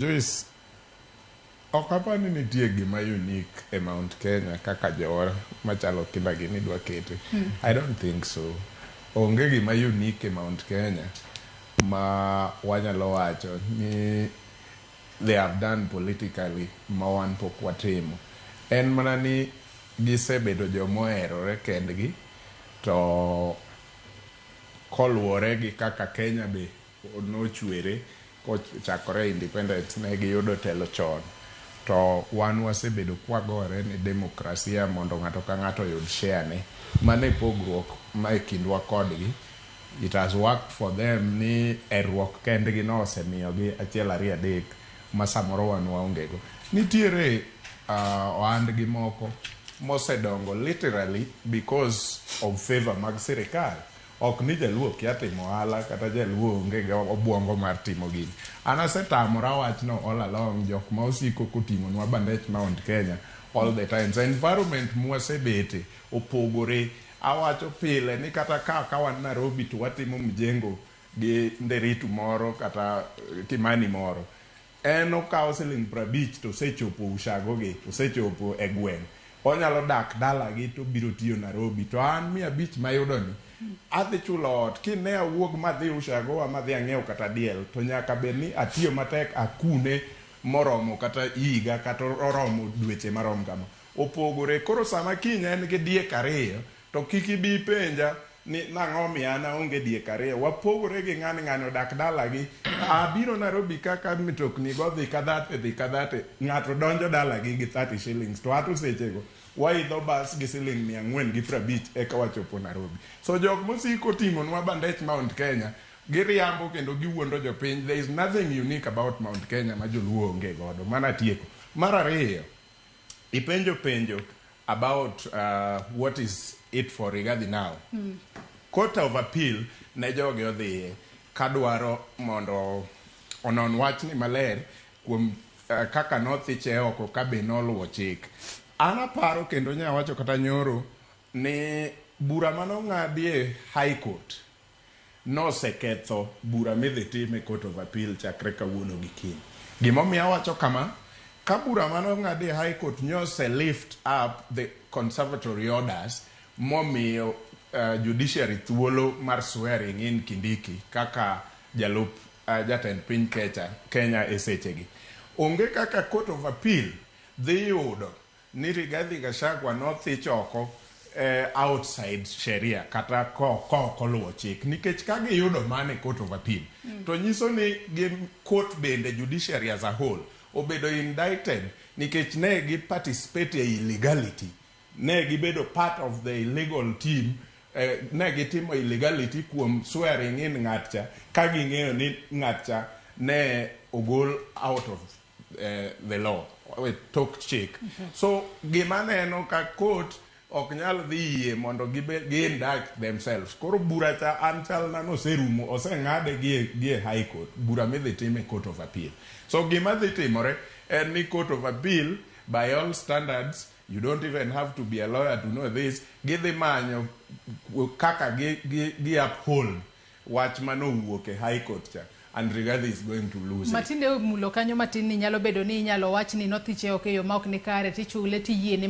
Joyce, ok apani nitie gima unique e Mount Kenya kaka jora machalo kinda gini dwa kete. I don't think so. Onge gima unique e Mount Kenya ma wanyalo wacho ni they have done politically ma wan pok watimo. En mana ni gisebedo jomoherore kendgi to koluwore gi kaka Kenya be nochwere kochakore independence ne giyudo telo chon. To wan wasebedo kwagore ni demokrasia mondo ng'ato ka ng'ato yud share ne. Mane pogruok ma kindwa kodgi. It has worked for them ni erruok kendgi no osemiyogi achiel ariyo adek ma samoro wan waongego. Nitiere ohandgi moko mosedongo literally because of favor mag sirikal. Ok ni jaluo kia timo ohala kata jaluo onge ga obuongo mar timo gini. An asetamora wachno all along jok ma osiko koting'onwa bandech Mount Kenya all the time. The environment mwasebete opogore. Awacho pile ni kata ka wan Nairobi to watimo mjengo gi nderitu moro kata kimani moro. En okawo siling 50 to sechopo ushagogi, osechopo e gweng'. Onyalo dak dala gi to biro tiyo Nairobi. To an 150 mayudo ni adhi chulo ot kine awuog madhi ushago madhi ang'iew kata diel to nyaka bed ni atiyo matek akune moromo kata higa kata oromo dweche marom kama. Opogore koro sama kiny en gi diek ariyo to kik ibi penja ni nang'o miya an aonge diek ariyo. Wapogore gi ng'ani odak dala gi. Abiro Nairobi kaka mitokni go dhi kadhate ng'ato donjo dala gi 30 shillings to ato sechego waidho bas gi siling 450 eka wachopo Nairobi. So jok mosiko ting'onwa bandech Mount Kenya giriambo kendo giwuondo jopiny. There is nothing unique about Mount Kenya ma joluo onge godo. Mana tieko. Mar ariyo, penjo about what is it for Rigathi now. Court of Appeal ne joge odhiye kadwaro mondo onon wachni maler kuom kaka nothiche oko kabe noluwo chik. An aparo kendo nyawacho kata nyoro ni bura manong'adie High Court noseketho bura midhi time Court of Appeal chakre kawuono gi kiny. Gimomiyo awacho kama, ka bura manong'adie High Court nyose lift up the conservatory orders momiyo judiciary thuolo mar swearing in Kindiki kaka jalup jatend piny Kenya e sechegi. Onge kaka Court of Appeal dhi yudo ni Rigathi Gachagua nothich oko outside sheria kata koluwo chik. Nikech ka giyudo mane Court of Appeal to nyiso ni court bende judiciary as a whole obedo indicted nikech ne gi participate e illegality. Ne gibedo part of the illegal team. Ne gitimo illegality kuom swearing in ng'atcha ka ging'eyo ni ng'atcha ne ogol out of the law tok chik. So gima neno ka court ok nyal dhi yie mondo gi-indict themselves. Koro bura cha an chalna noserumo oseng'ade gie High Court. Bura midhi time Court of Appeal. So gima dhi timore en ni Court of Appeal by all standards, you don't even have to be a lawyer to know this, gidhi manyo kaka gi uphold wach manowuok e High Court cha. And Rigathi is going to lose. Matinde mulo kanyo matin ni nyalo bedo ni nyalo wach ni nothiche ok yo ma ok ni kare tichule tiyiene